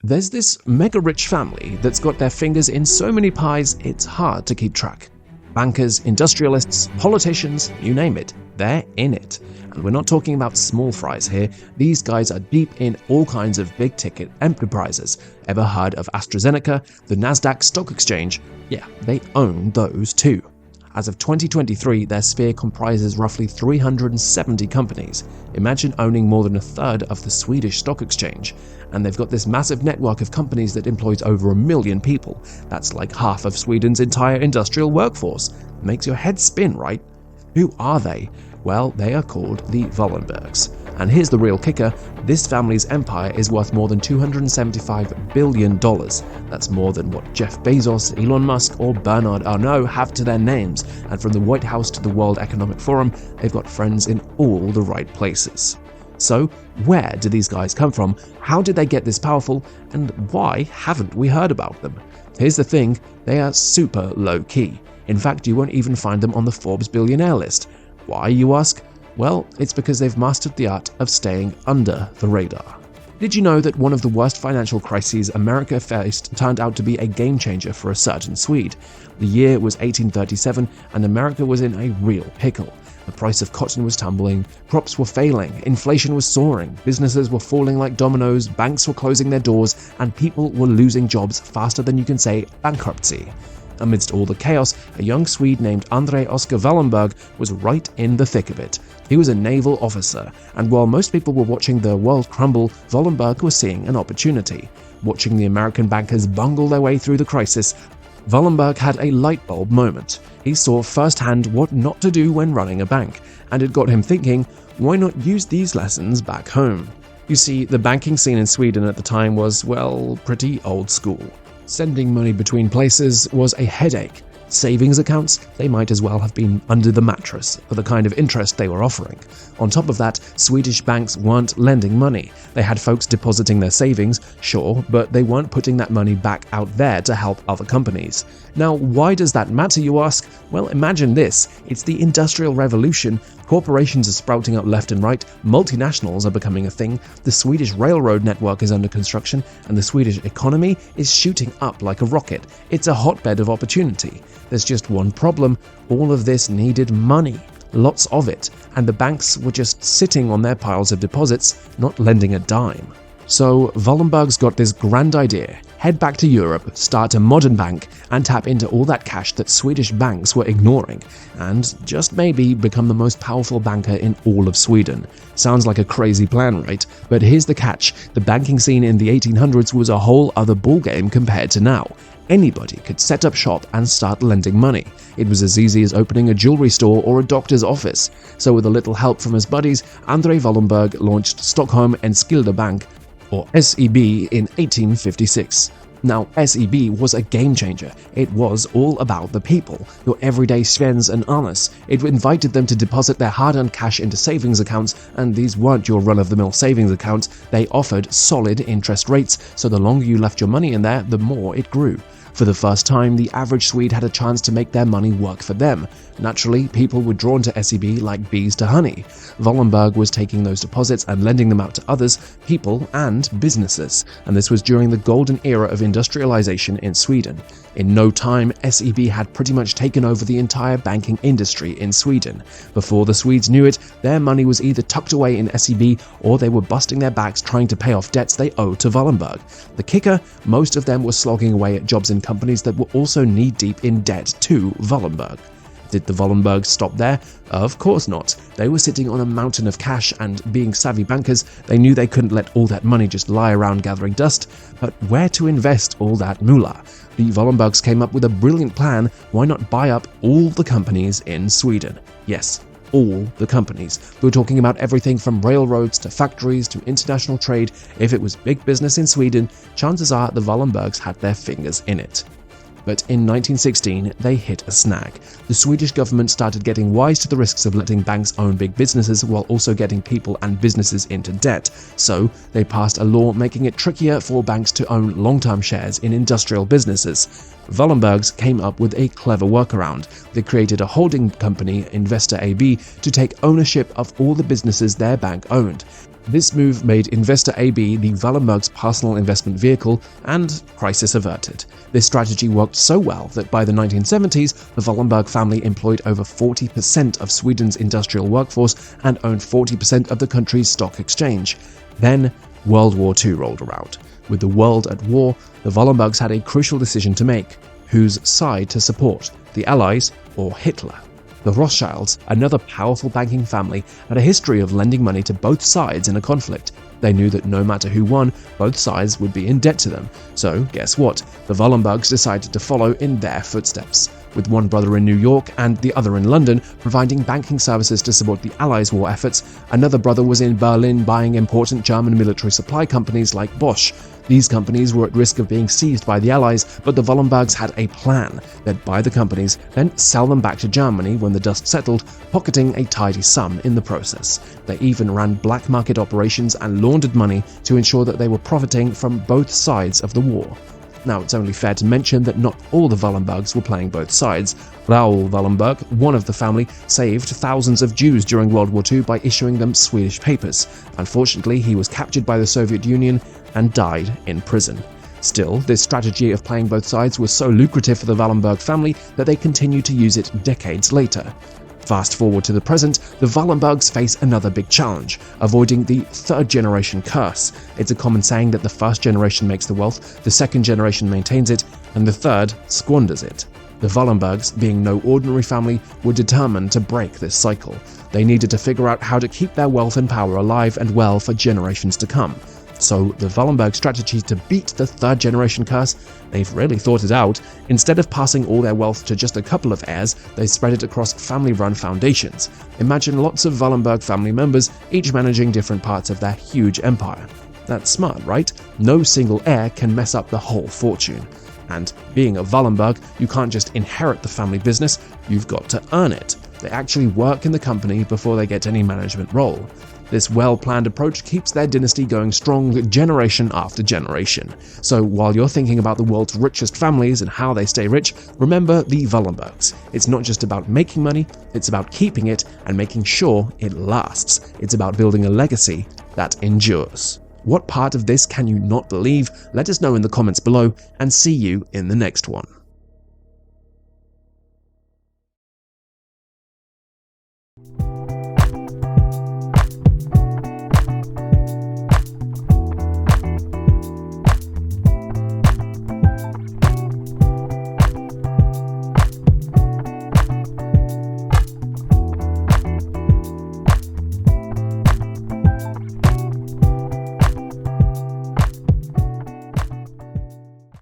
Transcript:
There's this mega-rich family that's got their fingers in so many pies it's hard to keep track. Bankers, industrialists, politicians, you name it, they're in it. And we're not talking about small fries here. These guys are deep in all kinds of big-ticket enterprises. Ever heard of AstraZeneca, the NASDAQ Stock Exchange? Yeah, they own those too. As of 2023, their sphere comprises roughly 370 companies. Imagine owning more than a third of the Swedish Stock Exchange. And they've got this massive network of companies that employs over 1 million people. That's like half of Sweden's entire industrial workforce. Makes your head spin, right? Who are they? Well, they are called the Wallenbergs. And here's the real kicker, this family's empire is worth more than $275 billion. That's more than what Jeff Bezos, Elon Musk, or Bernard Arnault have to their names. And from the White House to the World Economic Forum, they've got friends in all the right places. So, where do these guys come from? How did they get this powerful? And why haven't we heard about them? Here's the thing, they are super low-key. In fact, you won't even find them on the Forbes billionaire list. Why, you ask? Well, it's because they've mastered the art of staying under the radar. Did you know that one of the worst financial crises America faced turned out to be a game changer for a certain Swede? The year was 1837 and America was in a real pickle. The price of cotton was tumbling, crops were failing, inflation was soaring, businesses were falling like dominoes, banks were closing their doors, and people were losing jobs faster than you can say bankruptcy. Amidst all the chaos, a young Swede named André Oskar Wallenberg was right in the thick of it. He was a naval officer, and while most people were watching the world crumble, Wallenberg was seeing an opportunity. Watching the American bankers bungle their way through the crisis, Wallenberg had a light bulb moment. He saw firsthand what not to do when running a bank, and it got him thinking, why not use these lessons back home? You see, the banking scene in Sweden at the time was, well, pretty old school. Sending money between places was a headache. Savings accounts, they might as well have been under the mattress for the kind of interest they were offering. On top of that, Swedish banks weren't lending money. They had folks depositing their savings, sure, but they weren't putting that money back out there to help other companies. Now, why does that matter, you ask? Well, imagine this. It's the Industrial Revolution. Corporations are sprouting up left and right, multinationals are becoming a thing, the Swedish railroad network is under construction, and the Swedish economy is shooting up like a rocket. It's a hotbed of opportunity. There's just one problem, all of this needed money. Lots of it, and the banks were just sitting on their piles of deposits, not lending a dime. So Wallenberg's got this grand idea. Head back to Europe, start a modern bank, and tap into all that cash that Swedish banks were ignoring, and just maybe become the most powerful banker in all of Sweden. Sounds like a crazy plan, right? But here's the catch. The banking scene in the 1800s was a whole other ballgame compared to now. Anybody could set up shop and start lending money. It was as easy as opening a jewelry store or a doctor's office. So with a little help from his buddies, André Wallenberg launched Stockholm Enskilda Bank, or SEB, in 1856. Now, SEB was a game changer. It was all about the people, your everyday Svens and Annas. It invited them to deposit their hard-earned cash into savings accounts, and these weren't your run-of-the-mill savings accounts. They offered solid interest rates, so the longer you left your money in there, the more it grew. For the first time, the average Swede had a chance to make their money work for them. Naturally, people were drawn to SEB like bees to honey. Wallenberg was taking those deposits and lending them out to others, people and businesses. And this was during the golden era of industrialization in Sweden. In no time, SEB had pretty much taken over the entire banking industry in Sweden. Before the Swedes knew it, their money was either tucked away in SEB or they were busting their backs trying to pay off debts they owed to Wallenberg. The kicker, most of them were slogging away at jobs in companies that were also knee-deep in debt to Wallenberg. Did the Wallenbergs stop there? Of course not. They were sitting on a mountain of cash, and being savvy bankers, they knew they couldn't let all that money just lie around gathering dust. But where to invest all that moolah? The Wallenbergs came up with a brilliant plan. Why not buy up all the companies in Sweden? Yes, all the companies. We're talking about everything from railroads to factories to international trade. If it was big business in Sweden, chances are the Wallenbergs had their fingers in it. But in 1916, they hit a snag. The Swedish government started getting wise to the risks of letting banks own big businesses while also getting people and businesses into debt. So they passed a law making it trickier for banks to own long-term shares in industrial businesses. Wallenbergs came up with a clever workaround. They created a holding company, Investor AB, to take ownership of all the businesses their bank owned. This move made Investor AB the Wallenberg's personal investment vehicle and crisis averted. This strategy worked so well that by the 1970s, the Wallenberg family employed over 40% of Sweden's industrial workforce and owned 40% of the country's stock exchange. Then, World War II rolled around. With the world at war, the Wallenbergs had a crucial decision to make: whose side to support, the Allies or Hitler? The Rothschilds, another powerful banking family, had a history of lending money to both sides in a conflict. They knew that no matter who won, both sides would be in debt to them. So, guess what? The Wallenbergs decided to follow in their footsteps, with one brother in New York and the other in London providing banking services to support the Allies' war efforts. Another brother was in Berlin buying important German military supply companies like Bosch. These companies were at risk of being seized by the Allies, but the Wallenbergs had a plan: they'd buy the companies, then sell them back to Germany when the dust settled, pocketing a tidy sum in the process. They even ran black market operations and laundered money to ensure that they were profiting from both sides of the war. Now, it's only fair to mention that not all the Wallenbergs were playing both sides. Raoul Wallenberg, one of the family, saved thousands of Jews during World War II by issuing them Swedish papers. Unfortunately, he was captured by the Soviet Union and died in prison. Still, this strategy of playing both sides was so lucrative for the Wallenberg family that they continued to use it decades later. Fast forward to the present, the Wallenbergs face another big challenge: avoiding the third-generation curse. It's a common saying that the first generation makes the wealth, the second generation maintains it, and the third squanders it. The Wallenbergs, being no ordinary family, were determined to break this cycle. They needed to figure out how to keep their wealth and power alive and well for generations to come. So the Wallenberg strategy to beat the third-generation curse, they've really thought it out. Instead of passing all their wealth to just a couple of heirs, they spread it across family-run foundations. Imagine lots of Wallenberg family members, each managing different parts of their huge empire. That's smart, right? No single heir can mess up the whole fortune. And being a Wallenberg, you can't just inherit the family business, you've got to earn it. They actually work in the company before they get any management role. This well-planned approach keeps their dynasty going strong generation after generation. So while you're thinking about the world's richest families and how they stay rich, remember the Wallenbergs. It's not just about making money, it's about keeping it and making sure it lasts. It's about building a legacy that endures. What part of this can you not believe? Let us know in the comments below, and see you in the next one.